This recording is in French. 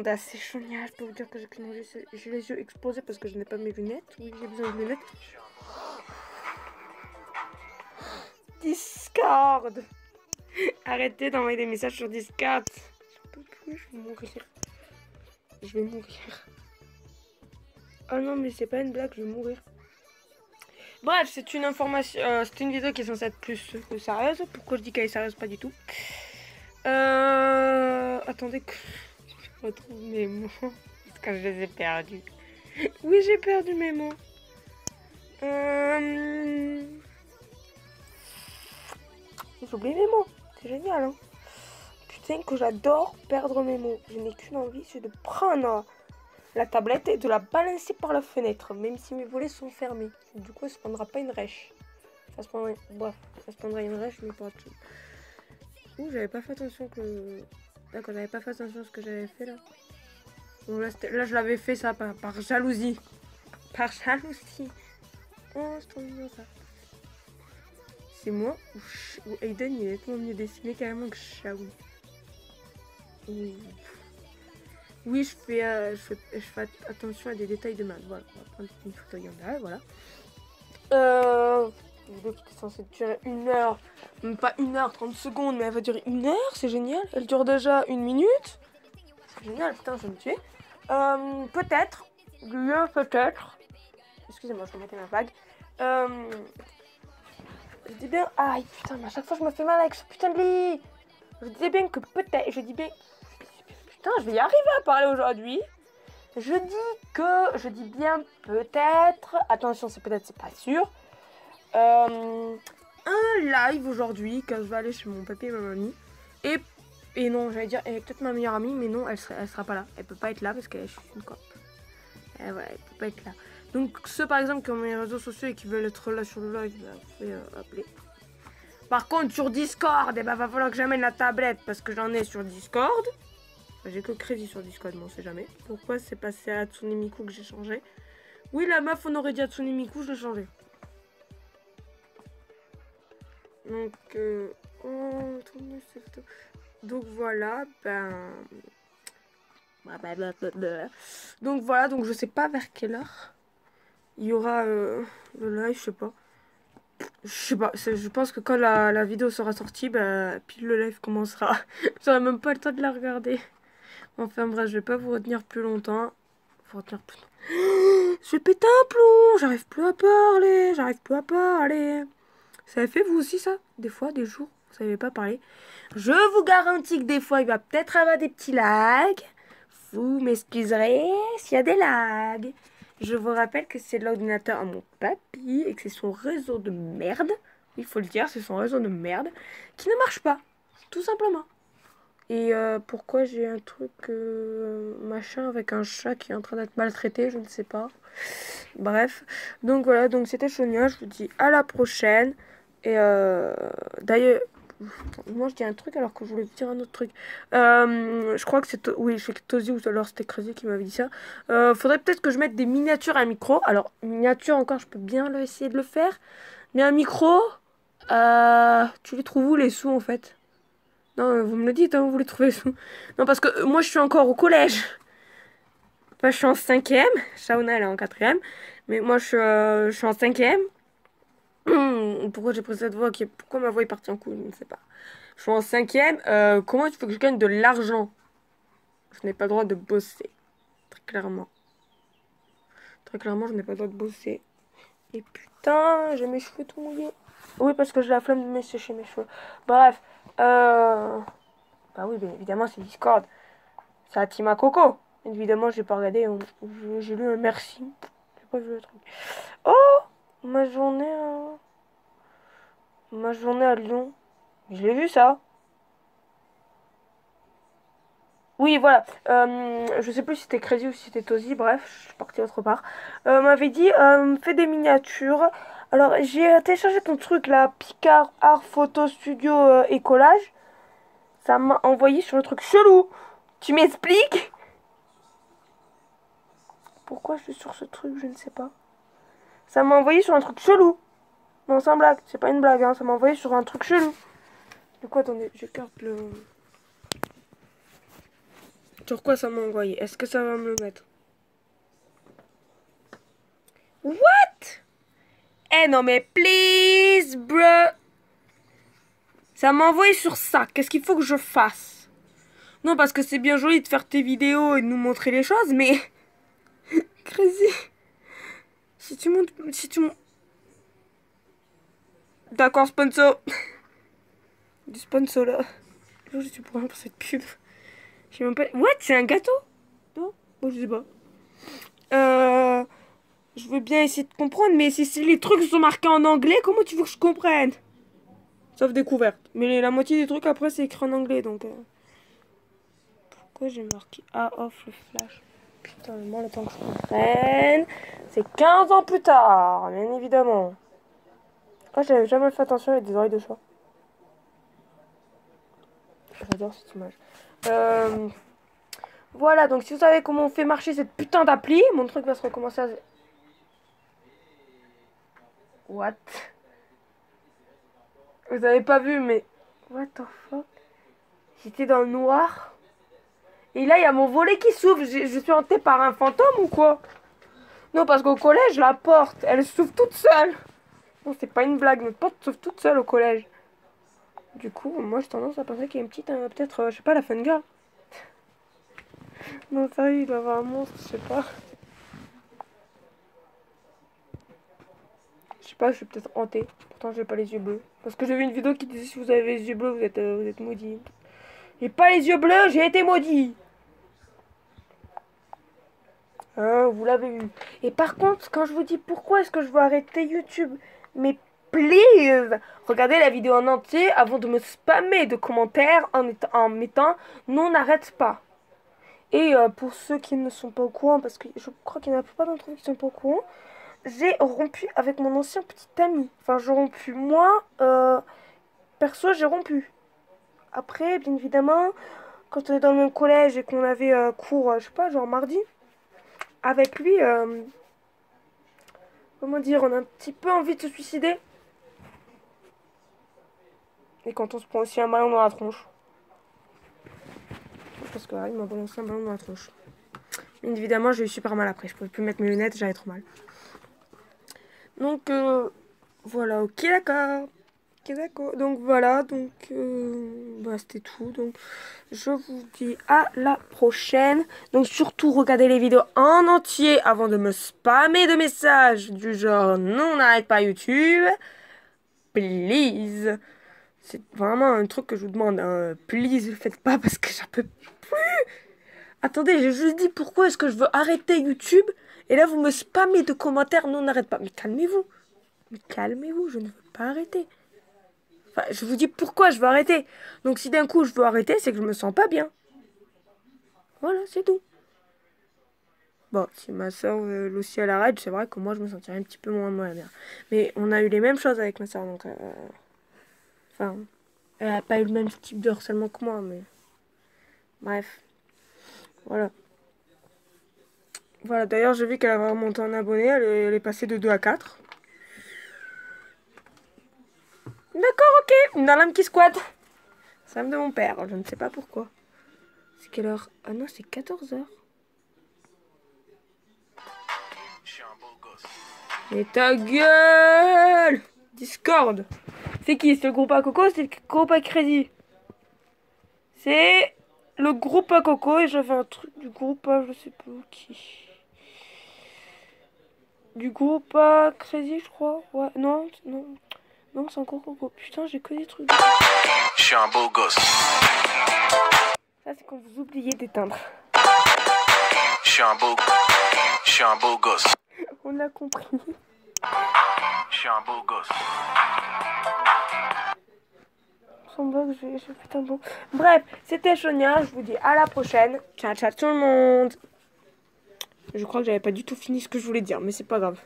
Attendez, c'est chounia, je peux vous dire que j'ai les yeux explosés parce que je n'ai pas mes lunettes. Oui, j'ai besoin de lunettes. Discord. Arrêtez d'envoyer des messages sur Discord. Je peux plus, je vais mourir. Je vais mourir. Oh non, mais c'est pas une blague, je vais mourir. Bref, c'est une information, c'est une vidéo qui est censée être plus sérieuse. Pourquoi je dis qu'elle est sérieuse? Pas du tout. Attendez que je retrouve mes mots. Parce que je les ai perdus. Oui, j'ai perdu mes mots. J'ai oublié mes mots. C'est génial, hein. Putain, que j'adore perdre mes mots. Je n'ai qu'une envie, c'est de prendre la tablette et de la balancer par la fenêtre, même si mes volets sont fermés. Du coup, elle se prendra pas une rêche. Bref, ça se prendra une rêche, mais pas tout. Ouh, j'avais pas fait attention que... D'accord, j'avais pas fait attention à ce que j'avais fait là. Bon, là, je l'avais fait ça par jalousie. Par jalousie. Oh, c'est trop mignon ça. C'est moi ou Aiden, il est tellement mieux dessiné carrément que Shaoui. Oui, je fais attention à des détails de main. Voilà, on va prendre une photo Yanda, voilà. Une vidéo qui était censée durer 1 heure, même pas 1 heure 30 secondes, mais elle va durer 1 heure, c'est génial. Elle dure déjà 1 minute. C'est génial, putain, je vais me tuer. Peut-être, peut-être. Excusez-moi, je vais mettre ma bague. Je dis bien, aïe putain, mais à chaque fois je me fais mal avec ce putain de lit. Je disais bien que peut-être, je dis bien, putain, je vais y arriver à parler aujourd'hui. Je dis bien peut-être, attention, c'est peut-être, c'est pas sûr. Un live aujourd'hui, quand je vais aller chez mon papy et ma mamie. Et non, j'allais dire, elle est peut-être ma meilleure amie, mais non, elle sera pas là. Elle peut pas être là parce qu'elle est une cope. Et ouais, elle peut pas être là. Donc ceux par exemple qui ont mes réseaux sociaux et qui veulent être là sur le live, bah, vous pouvez appeler. Par contre sur Discord, eh ben, va falloir que j'amène la tablette parce que j'en ai sur Discord. J'ai que crédit sur Discord, mais on sait jamais. Pourquoi c'est passé à Hatsune Miku que j'ai changé? Oui, la meuf, on aurait dit Hatsune Miku, je l'ai changé. Donc, donc voilà, donc voilà, donc je sais pas vers quelle heure il y aura le live, je sais pas. Je pense que quand la vidéo sera sortie, bah, pile le live commencera. J'aurai même pas le temps de la regarder. Enfin bref, je vais pas vous retenir plus longtemps. Je vais péter un plomb, j'arrive plus à parler. Ça avez fait vous aussi ça? Des fois, des jours, vous savez pas parler. Je vous garantis que des fois, il va peut-être avoir des petits lags. Vous m'excuserez s'il y a des lags. Je vous rappelle que c'est l'ordinateur à mon papy et que c'est son réseau de merde. Il faut le dire, c'est son réseau de merde qui ne marche pas, tout simplement. Et pourquoi j'ai un truc machin avec un chat qui est en train d'être maltraité, je ne sais pas. Bref, donc voilà, donc c'était Chonia, je vous dis à la prochaine. Et d'ailleurs, moi je dis un truc alors que je voulais dire un autre truc. Je crois que c'est oui, c'est Tozi ou alors c'était Crazy qui m'avait dit ça. Faudrait peut-être que je mette des miniatures à un micro. Alors, miniature encore, je peux bien essayer de le faire. Mais un micro, tu les trouves où les sous en fait? Non, vous me le dites, hein, vous les trouvez sous. Non, parce que moi je suis encore au collège. Enfin, je suis en 5e. Shauna elle est en 4e. Mais moi je suis en 5e. Pourquoi j'ai pris cette voix pourquoi ma voix est partie en couille? Je ne sais pas. Je suis en 5e. Comment il faut que je gagne de l'argent? Je n'ai pas le droit de bosser. Très clairement. Très clairement, je n'ai pas le droit de bosser. Et putain, j'ai mes cheveux tout mouillés. Oui, parce que j'ai la flemme de me sécher mes cheveux. Bref. Bah oui, bien évidemment, c'est Discord. C'est à Team à Coco. Évidemment, j'ai pas regardé. J'ai lu un merci. J'ai pas vu le truc. Oh, ma journée. Ma journée à Lyon. Je l'ai vu ça. Oui, voilà. Je sais plus si c'était Crazy ou si c'était Tozy. Bref, je suis partie autre part. M'avait dit, fais des miniatures. Alors, j'ai téléchargé ton truc là, Picard Art Photo Studio et Collage. Ça m'a envoyé sur le truc chelou. Tu m'expliques? Pourquoi je suis sur ce truc, je ne sais pas. Ça m'a envoyé sur un truc chelou. Non, sans blague, c'est pas une blague, hein. Ça m'a envoyé sur un truc chelou. Du coup, attendez, j'écarte le... Sur quoi ça m'a envoyé? Est-ce que ça va me le mettre? What? Eh non mais please, bro. Ça m'a envoyé sur ça. Qu'est-ce qu'il faut que je fasse? Non, parce que c'est bien joli de faire tes vidéos et de nous montrer les choses, mais... Crazy. Si tu montes... D'accord, sponsor. Du sponsor, là. Je suis pour rien pour cette pub. Je sais même pas... What? C'est un gâteau? Non? Bon, je sais pas. Je veux bien essayer de comprendre, mais si les trucs sont marqués en anglais, comment tu veux que je comprenne? Sauf découverte. Mais la moitié des trucs, après, c'est écrit en anglais, donc... Pourquoi j'ai marqué A off le flash? Putain, moi, le temps que je comprenne... C'est 15 ans plus tard, bien évidemment. Ah, j'avais jamais fait attention avec des oreilles de chat. J'adore cette image. Voilà, donc si vous savez comment on fait marcher cette putain d'appli, mon truc va se recommencer à... What? Vous avez pas vu, mais... What the fuck? J'étais dans le noir. Et là, il y a mon volet qui s'ouvre. Je suis hantée par un fantôme ou quoi? Non, parce qu'au collège, la porte, elle s'ouvre toute seule. Non, c'est pas une blague. Notre porte s'ouvre toute seule au collège. Du coup, moi, j'ai tendance à penser qu'il y a une petite... peut-être, je sais pas, la fun girl. Non, sérieux, il doit y avoir un monstre, je sais pas. Je sais pas, je suis peut-être hantée. Pourtant, j'ai pas les yeux bleus. Parce que j'ai vu une vidéo qui disait si vous avez les yeux bleus, vous êtes maudit. J'ai pas les yeux bleus, j'ai été maudit. Hein, vous l'avez eu. Et par contre, quand je vous dis pourquoi est-ce que je veux arrêter YouTube, mais please, regardez la vidéo en entier avant de me spammer de commentaires en mettant non, n'arrête pas. Et pour ceux qui ne sont pas au courant, parce que je crois qu'il n'y en a pas d'entre vous qui sont pas au courant, j'ai rompu avec mon ancien petit ami. Enfin, j'ai rompu. Moi, perso, j'ai rompu. Après, bien évidemment, quand on est dans le même collège et qu'on avait cours, je sais pas, genre mardi, avec lui, comment dire, on a un petit peu envie de se suicider. Et quand on se prend aussi un ballon dans la tronche. Parce que là, il m'a balancé un ballon dans la tronche. Bien évidemment, j'ai eu super mal après. Je pouvais plus mettre mes lunettes, j'avais trop mal. Donc, voilà, ok, d'accord. Ok, d'accord. Donc, voilà, donc, bah, c'était tout. Donc, je vous dis à la prochaine. Donc, surtout, regardez les vidéos en entier avant de me spammer de messages du genre non, n'arrête pas YouTube. Please. C'est vraiment un truc que je vous demande. Hein. Please, le faites pas parce que j'en peux plus. Attendez, j'ai juste dit pourquoi est-ce que je veux arrêter YouTube. Et là, vous me spammez de commentaires non, n'arrête pas. Mais calmez-vous. Mais calmez-vous, je ne veux pas arrêter. Enfin, je vous dis pourquoi je veux arrêter. Donc si d'un coup je veux arrêter, c'est que je me sens pas bien. Voilà, c'est tout. Bon, si ma soeur aussi elle arrête, c'est vrai que moi je me sentirais un petit peu moins bien. Mais on a eu les mêmes choses avec ma soeur, donc... Enfin, elle a pas eu le même type de harcèlement que moi, mais... Bref. Voilà. Voilà, d'ailleurs j'ai vu qu'elle a vraiment monté en abonnés, elle est passée de 2 à 4. D'accord, ok. Une alarme qui squatte. Ça me de mon père, je ne sais pas pourquoi. C'est quelle heure? Ah non, c'est 14h. Et ta gueule! Discord. C'est qui? C'est le groupe à Coco? C'est le groupe à Crédit? C'est le groupe à Coco et j'avais un truc du groupe à je sais pas qui. Du groupe à Crédit, je crois. Ouais, non, non. Non, c'est encore Coco. Putain, j'ai que des trucs. Je suis un beau gosse. Ça, c'est quand vous oubliez d'éteindre. Je suis un beau gosse. On a compris. Je suis un beau gosse. Son bug, je putain bon. Bref, c'était Sonia. Je vous dis à la prochaine. Ciao, ciao tout le monde. Je crois que j'avais pas du tout fini ce que je voulais dire, mais c'est pas grave.